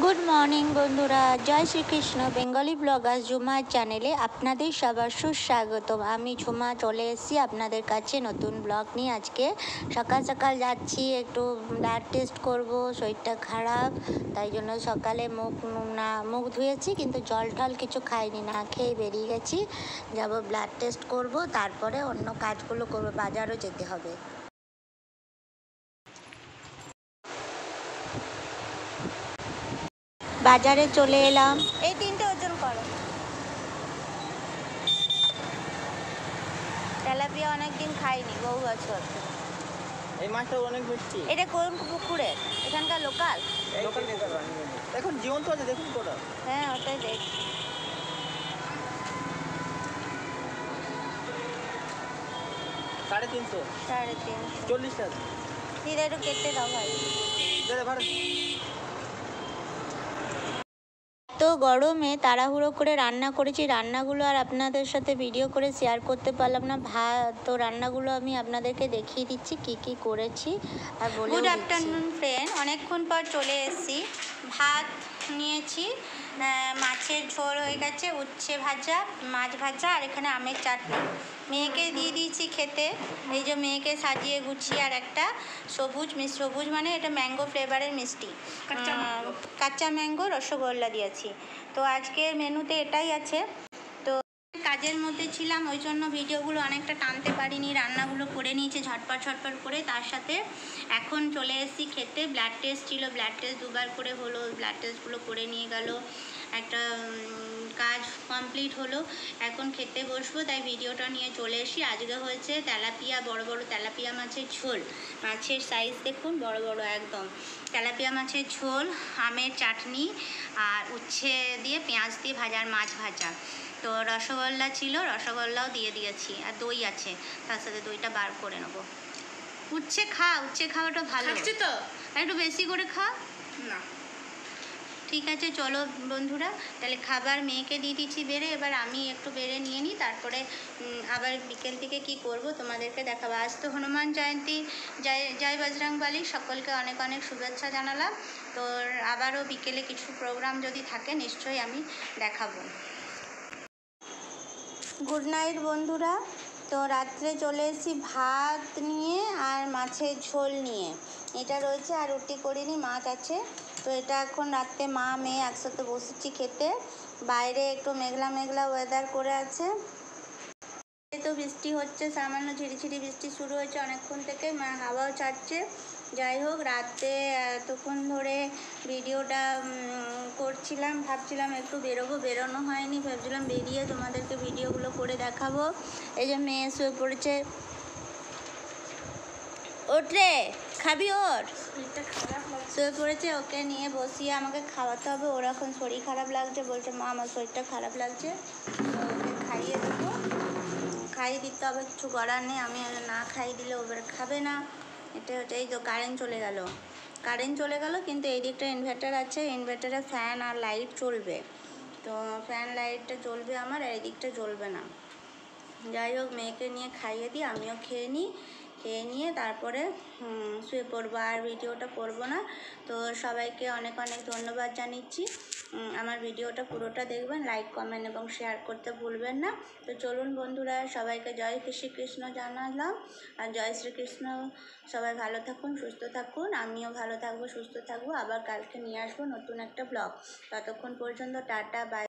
Good morning বন্ধুরা, জয় Shrikrishna. Bengali blogger ঝুমার চ্যানেলে আপনাদের সবার সুস্বাগতম। আমি ঝুমা চলে এসেছি আপনাদের কাছে নতুন ব্লগ নিয়ে। আজকে সকাল সকাল যাচ্ছি, একটু ব্লাড টেস্ট করব, শরীরটা খারাপ, তাই জন্য সকালে মুখ ধুয়েছি, কিন্তু জল টল কিছু খাইনি, না খেয়ে বেরিয়ে গেছি। যাব ব্লাড টেস্ট করব, তারপরে অন্য কাজগুলো করবো, বাজারও যেতে হবে। বাজারে চলে এলাম। এই তিনটে ওজন করো। তেলাপিয়া অনেকদিন খাইনি, বহু বছর। এই মাছটা অনেক মিষ্টি। এটা কোন পুকুরে? এখানকার লোকাল? এখন জীবন্ত আছে, দেখুন কোটা। হ্যাঁ, ওটাই দেখছি। 350 350 40 টাকা। ধীরে একটু কেটে দাও ভাই। তো গরমে তাড়াহুড়ো করে রান্না করেছি, রান্নাগুলো আর আপনাদের সাথে ভিডিও করে শেয়ার করতে পারলাম না। তো রান্নাগুলো আমি আপনাদেরকে দেখিয়ে দিচ্ছি কি কি করেছি আর বলে। গুড আফটারনুন ফ্রেন্ড, অনেকক্ষণ পর চলে এসেছি। ভাত নিয়েছি, মাছের ঝোল হয়ে গেছে, উচ্ছে ভাজা, মাছ ভাজা, আর এখানে আমের চাটনি। মেয়েকে দিয়ে দিয়েছি খেতে। এই যে মেয়েকে সাজিয়ে গুছিয়ে, আর একটা সবুজ মানে এটা ম্যাঙ্গো ফ্লেভারের মিষ্টি, কাঁচা ম্যাঙ্গো রসগোল্লা দিয়েছি। তো আজকের মেনুতে এটাই আছে। তো কাজের মধ্যে ছিলাম, ওই জন্য ভিডিওগুলো অনেকটা টানতে পারিনি। রান্নাগুলো করে নিয়েছি ঝটপট করে। তার সাথে এখন চলে এসেছি খেতে। ব্লাড টেস্ট ছিল, ব্লাড টেস্ট দুবার করে হলো, ব্লাড টেস্টগুলো করে নিয়ে গেল, একটা কাজ কমপ্লিট হলো। এখন খেতে বসবো, তাই ভিডিওটা নিয়ে চলে এসি। আজকে হয়েছে তেলাপিয়া, বড় বড় তেলাপিয়া মাছের ঝোল। মাছের সাইজ দেখুন, বড় বড় একদম। তেলাপিয়া মাছের ঝোল, আমের চাটনি, আর উচ্ছে দিয়ে পেঁয়াজ দিয়ে ভাজার মাছ ভাজা। তো রসগোল্লা ছিল, রসগোল্লাও দিয়ে দিয়েছি, আর দই আছে, তার সাথে দইটা বার করে নেবো। উচ্ছে খাওয়াটা ভালো তো, একটু বেশি করে খা না। ঠিক আছে, চলো বন্ধুরা, তাহলে খাবার মেয়েকে দিয়ে দিচ্ছি বেড়ে। এবার আমি একটু বেড়ে নিয়ে নিই, তারপরে আবার বিকেল থেকে কি করব তোমাদেরকে দেখাবো। আজ তো হনুমান জয়ন্তী, জয় বজরংবলী, সকলকে অনেক অনেক শুভেচ্ছা জানালাম। তো আবারও বিকেলে কিছু প্রোগ্রাম যদি থাকে নিশ্চয়ই আমি দেখাবো। গুড নাইট বন্ধুরা। তো রাত্রে চলে এসেছি ভাত নিয়ে আর মাছের ঝোল নিয়ে, এটা রয়েছে, আর রুটি করিনি, মাছ আছে। তো এটা এখন রাত্রে মা মেয়ে একসাথে বসেছি খেতে। বাইরে একটু মেঘলা মেঘলা ওয়েদার করে আছে। তো বৃষ্টি হচ্ছে, সামান্য ঝিরিঝিরি বৃষ্টি শুরু হয়েছে অনেকক্ষণ থেকে, হাওয়াও ছাড়ছে। যাই হোক, রাতে এতক্ষণ ধরে ভিডিওটা করছিলাম, ভাবছিলাম একটু বেরোনো হয়নি, ভাবছিলাম বেরিয়ে তোমাদেরকে ভিডিওগুলো করে দেখাবো। এই যে মেয়ে শুয়ে পড়েছে, ওঠে খাবি, ওর শুয়ে পড়েছে, ওকে নিয়ে বসিয়ে আমাকে খাওয়াতে হবে। ওর এখন শরীর খারাপ লাগছে, বলছে মা আমার শরীরটা খারাপ লাগছে, তো ওকে খাইয়ে দেবো, খাইয়ে দিতে হবে, কিছু করার নেই। আমি না খাইয়ে দিলে ওবার খাবে না। এই তো কারেন্ট চলে গেল, কিন্তু এই দিকটা ইনভার্টার আছে, ইনভার্টারে ফ্যান আর লাইট চলবে। তো ফ্যান লাইটটা চলবে আমার, আর এই দিকটা জ্বলবে না। যাই হোক, মেয়েকে নিয়ে খাইয়ে দিই, আমিও খেয়ে নিয়ে তারপরে শুয়ে পড়বো, আর ভিডিওটা করবো না। তো সবাইকে অনেক অনেক ধন্যবাদ জানাচ্ছি। আমার ভিডিওটা পুরোটা দেখবেন, লাইক কমেন্ট এবং শেয়ার করতে ভুলবেন না। তো চলুন বন্ধুরা, সবাইকে জয় শ্রীকৃষ্ণ জানালাম, আর জয় শ্রীকৃষ্ণ। সবাই ভালো থাকুন, সুস্থ থাকুন, আমিও ভালো থাকবো, সুস্থ থাকবো। আবার কালকে নিয়ে আসবো নতুন একটা ব্লগ। ততক্ষণ পর্যন্ত টাটা, বাই।